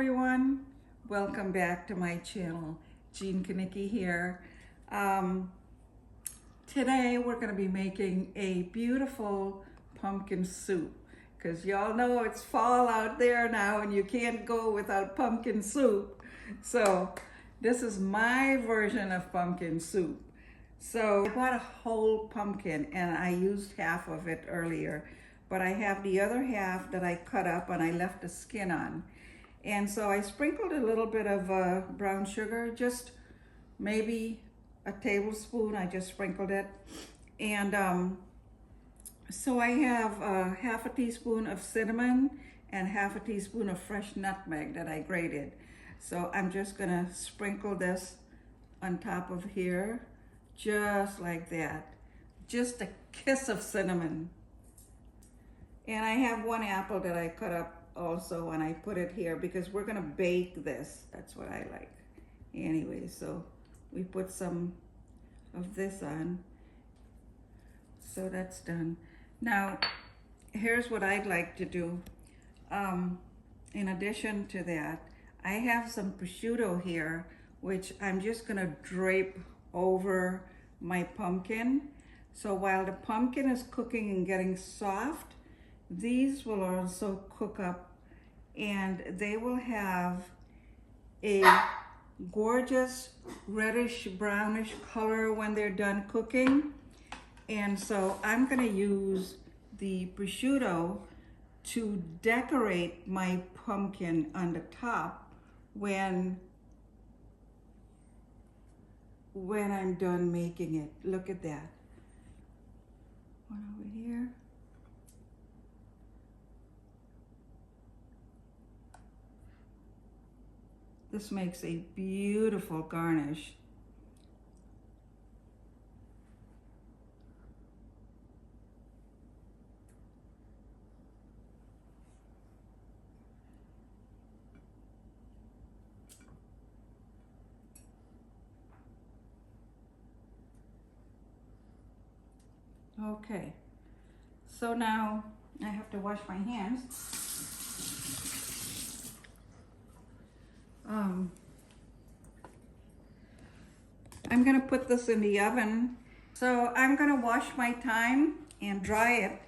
everyone, welcome back to my channel. Jean Kanicki here. Today we're going to be making a beautiful pumpkin soup because y'all know it's fall out there now and you can't go without pumpkin soup. So this is my version of pumpkin soup. So I bought a whole pumpkin and I used half of it earlier, but I have the other half that I cut up and I left the skin on. And so I sprinkled a little bit of brown sugar, just maybe a tablespoon. I just sprinkled it. And so I have half a teaspoon of cinnamon and half a teaspoon of fresh nutmeg that I grated. So I'm just gonna sprinkle this on top of here, just like that. Just a kiss of cinnamon. And I have one apple that I cut up also, and I put it here because we're gonna bake this. That's what I like. Anyway, so we put some of this on. So that's done. Now, here's what I'd like to do. In addition to that, I have some prosciutto here, which I'm just gonna drape over my pumpkin. So while the pumpkin is cooking and getting soft, these will also cook up and they will have a gorgeous reddish brownish color when they're done cooking. And so I'm gonna use the prosciutto to decorate my pumpkin on the top when I'm done making it. Look at that. One over here. This makes a beautiful garnish. Okay, so now I have to wash my hands. I'm gonna put this in the oven. So I'm gonna wash my thyme and dry it.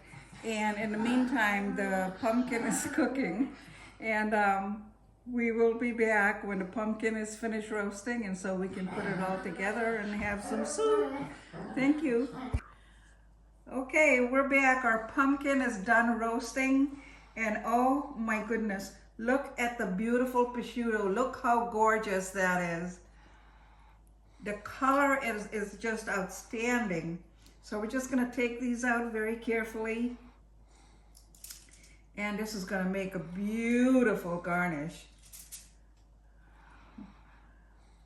And in the meantime, the pumpkin is cooking. And we will be back when the pumpkin is finished roasting, and so we can put it all together and have some soup. Thank you. Okay, we're back. Our pumpkin is done roasting. And oh my goodness, look at the beautiful prosciutto. Look how gorgeous that is. The color is just outstanding. So we're just gonna take these out very carefully. And this is gonna make a beautiful garnish.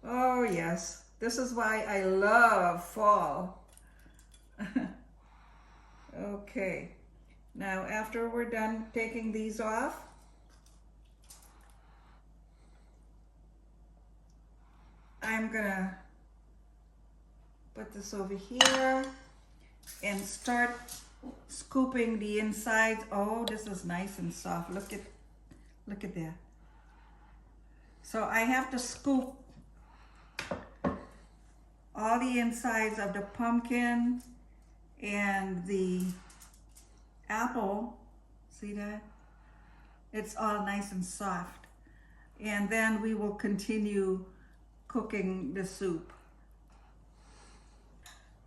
Oh yes, this is why I love fall. Okay, now after we're done taking these off, I'm gonna put this over here and start scooping the insides. Oh, this is nice and soft. Look at that. So I have to scoop all the insides of the pumpkin and the apple. See that? It's all nice and soft. And then we will continue cooking the soup.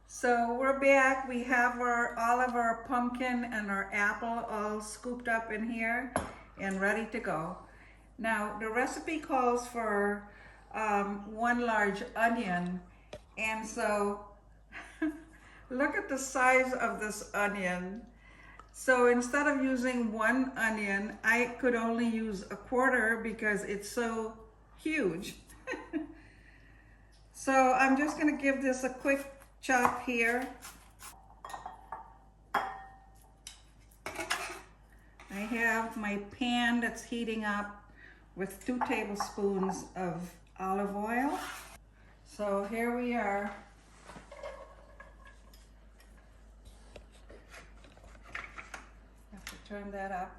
So we're back. We have all of our pumpkin and our apple all scooped up in here and ready to go. Now the recipe calls for 1 large onion, and so look at the size of this onion. So instead of using 1 onion, I could only use 1/4 because it's so huge. So I'm just gonna give this a quick chop here. I have my pan that's heating up with 2 tablespoons of olive oil. So here we are. Have to turn that up.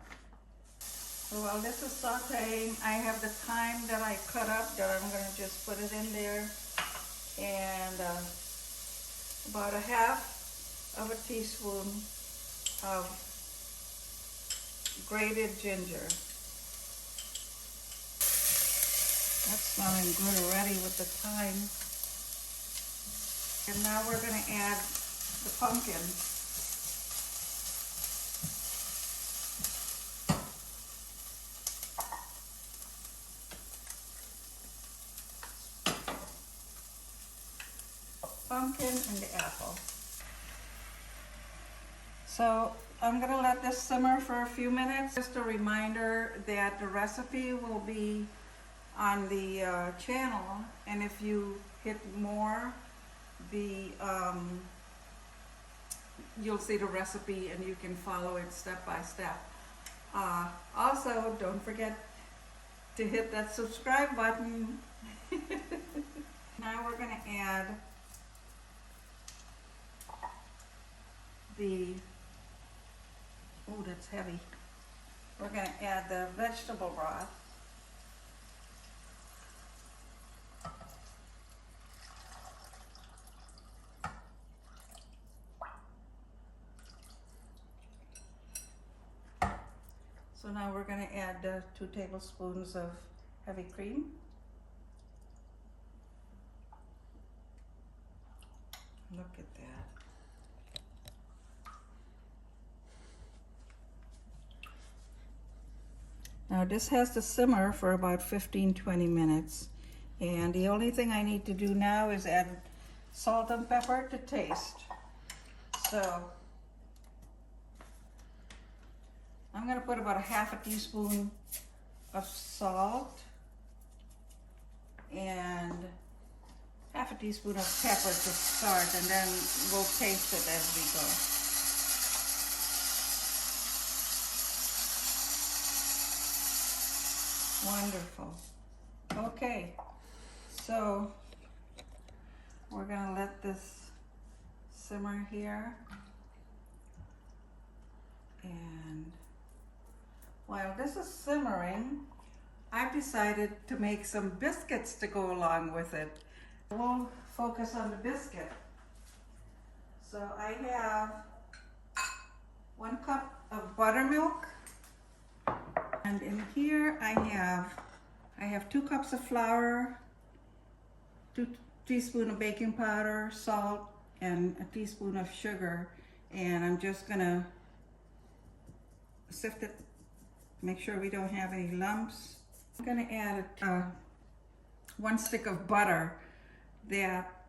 So while this is sauteing, I have the thyme that I cut up that I'm gonna just put it in there. And about a half of a teaspoon of grated ginger. That's smelling good already with the thyme. And now we're going to add the pumpkin. Pumpkin and the apple. So I'm going to let this simmer for a few minutes. Just a reminder that the recipe will be on the channel, and if you hit more, you'll see the recipe and you can follow it step by step. Also, don't forget to hit that subscribe button. Now we're going to add oh, that's heavy. We're going to add the vegetable broth. So now we're going to add 2 tablespoons of heavy cream. Look at that. Now this has to simmer for about 15-20 minutes. And the only thing I need to do now is add salt and pepper to taste. So I'm going to put about a half a teaspoon of salt and half a teaspoon of pepper to start, and then we'll taste it as we go. Wonderful. Okay, so we're going to let this simmer here. And while this is simmering, I've decided to make some biscuits to go along with it. We'll focus on the biscuit. So I have 1 cup of buttermilk, and in here I have 2 cups of flour, 2 teaspoons of baking powder, salt, and a teaspoon of sugar. And I'm just gonna sift it, make sure we don't have any lumps. I'm gonna add 1 stick of butter that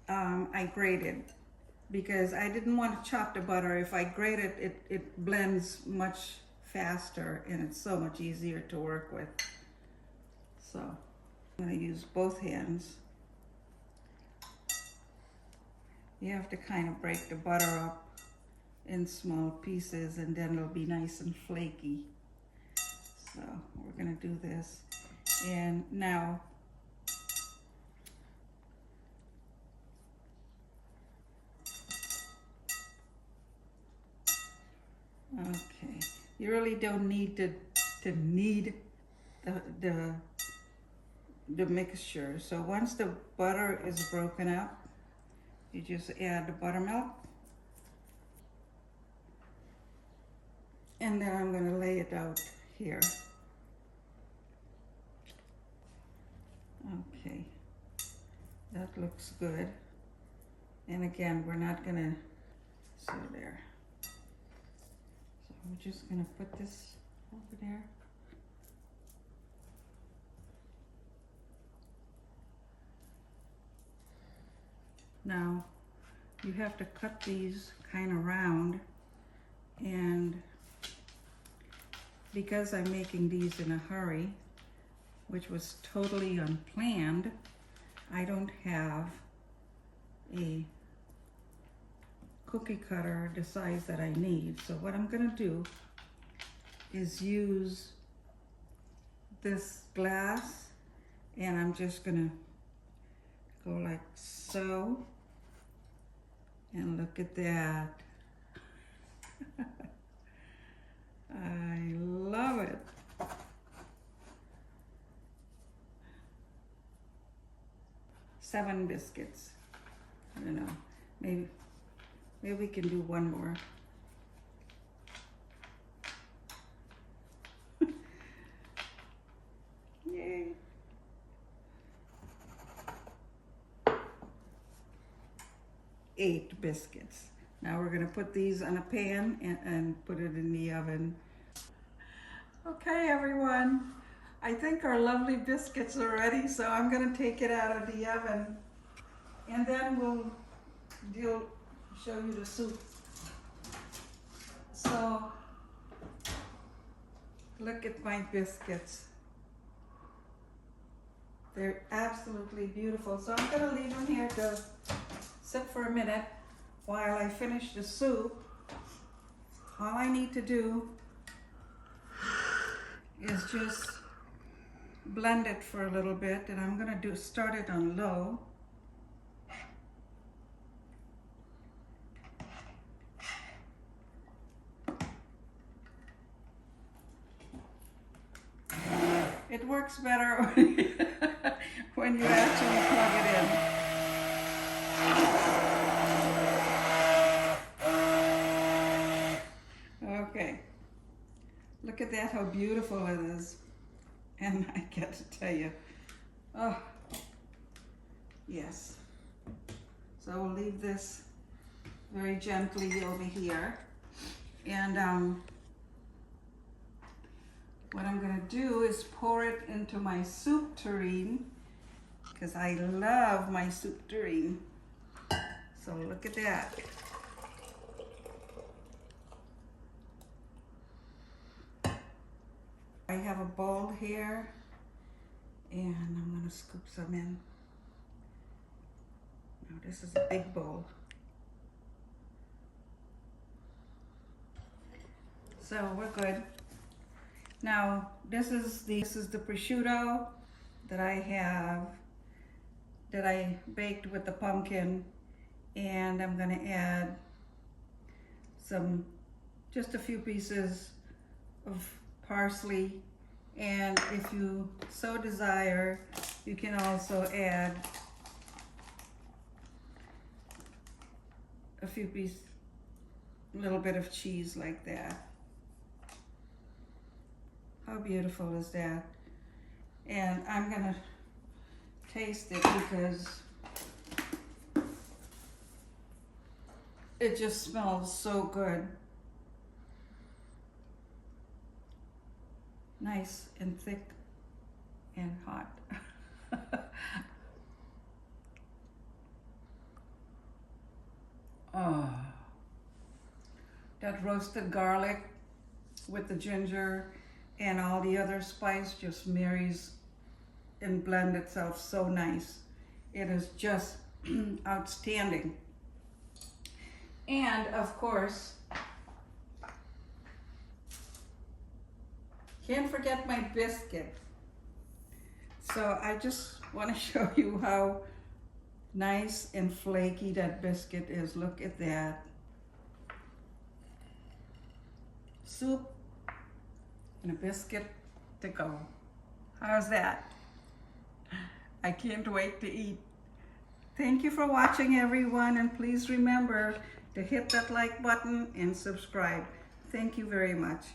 I grated, because I didn't want to chop the butter. If I grate it, it blends much faster and it's so much easier to work with. So I'm gonna use both hands. You have to kind of break the butter up in small pieces, and then it'll be nice and flaky. So we're gonna do this. And now okay, you really don't need to knead the mixture. So once the butter is broken up, you just add the buttermilk. And then I'm going to lay it out here. Okay, that looks good. And again, we're not going to, so there. So we're just going to put this over there. Now, you have to cut these kind of round, and because I'm making these in a hurry, which was totally unplanned, I don't have a cookie cutter the size that I need. So what I'm gonna do is use this glass, and I'm just gonna go like so, and look at that. I love it. 7 biscuits. I don't know, maybe we can do one more. Yay. Eight biscuits. Now we're gonna put these on a pan and put it in the oven. Okay, everyone. I think our lovely biscuits are ready, so I'm gonna take it out of the oven and then we'll show you the soup. So, look at my biscuits. They're absolutely beautiful. So I'm gonna leave them here to sit for a minute while I finish the soup. All I need to do is just blend it for a little bit, and I'm gonna start it on low. It works better when you actually plug it in. Okay, look at that, how beautiful it is. And I get to tell you, oh, yes. So we'll leave this very gently over here. And what I'm gonna do is pour it into my soup tureen, because I love my soup tureen. So look at that. I have a bowl here, and I'm gonna scoop some in. Now this is a big bowl. So we're good. Now this is the prosciutto that I baked with the pumpkin, and I'm gonna add just a few pieces of parsley, and if you so desire, you can also add a little bit of cheese like that. How beautiful is that? And I'm gonna taste it because it just smells so good. Nice and thick and hot. Oh, that roasted garlic with the ginger and all the other spice just marries and blend itself so nice. It is just outstanding. And of course, can't forget my biscuit. So I just want to show you how nice and flaky that biscuit is. Look at that. Soup and a biscuit to go. How's that? I can't wait to eat. Thank you for watching, everyone, and please remember to hit that like button and subscribe. Thank you very much.